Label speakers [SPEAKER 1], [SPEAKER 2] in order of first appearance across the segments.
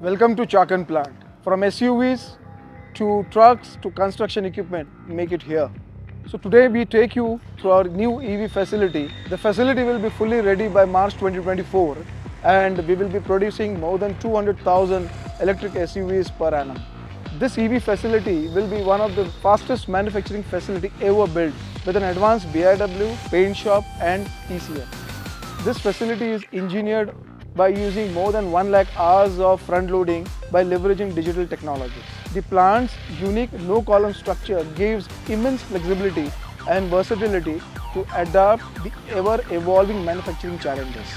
[SPEAKER 1] Welcome to Chakan plant. From SUVs to trucks to construction equipment, make it here. So today we take you through our new EV facility. The facility will be fully ready by March 2024 and we will be producing more than 200,000 electric SUVs per annum. This EV facility will be one of the fastest manufacturing facility ever built with an advanced BIW, paint shop and TCM. This facility is engineered by using more than 1 lakh hours of front loading by leveraging digital technology. The plant's unique no-column structure gives immense flexibility and versatility to adapt the ever-evolving manufacturing challenges.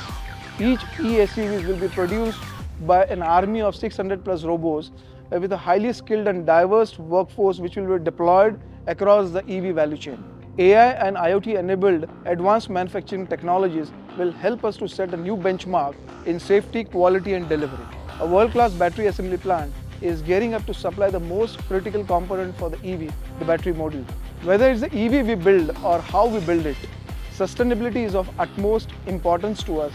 [SPEAKER 1] Each e-SUV will be produced by an army of 600 plus robots with a highly skilled and diverse workforce which will be deployed across the EV value chain. AI and IoT-enabled advanced manufacturing technologies will help us to set a new benchmark in safety, quality and delivery. A world-class battery assembly plant is gearing up to supply the most critical component for the EV, the battery module. Whether it's the EV we build or how we build it, sustainability is of utmost importance to us.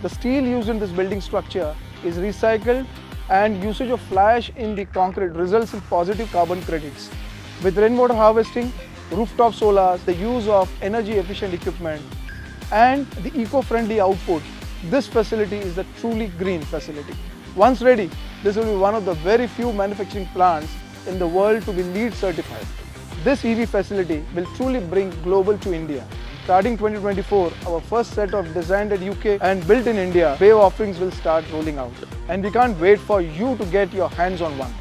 [SPEAKER 1] The steel used in this building structure is recycled and usage of fly ash in the concrete results in positive carbon credits. With rainwater harvesting, rooftop solars, the use of energy efficient equipment and the eco-friendly output, this facility is a truly green facility. Once ready, this will be one of the very few manufacturing plants in the world to be LEED certified. This EV facility will truly bring global to India. Starting 2024, our first set of designed at UK and built in India, BEV offerings will start rolling out. And we can't wait for you to get your hands on one.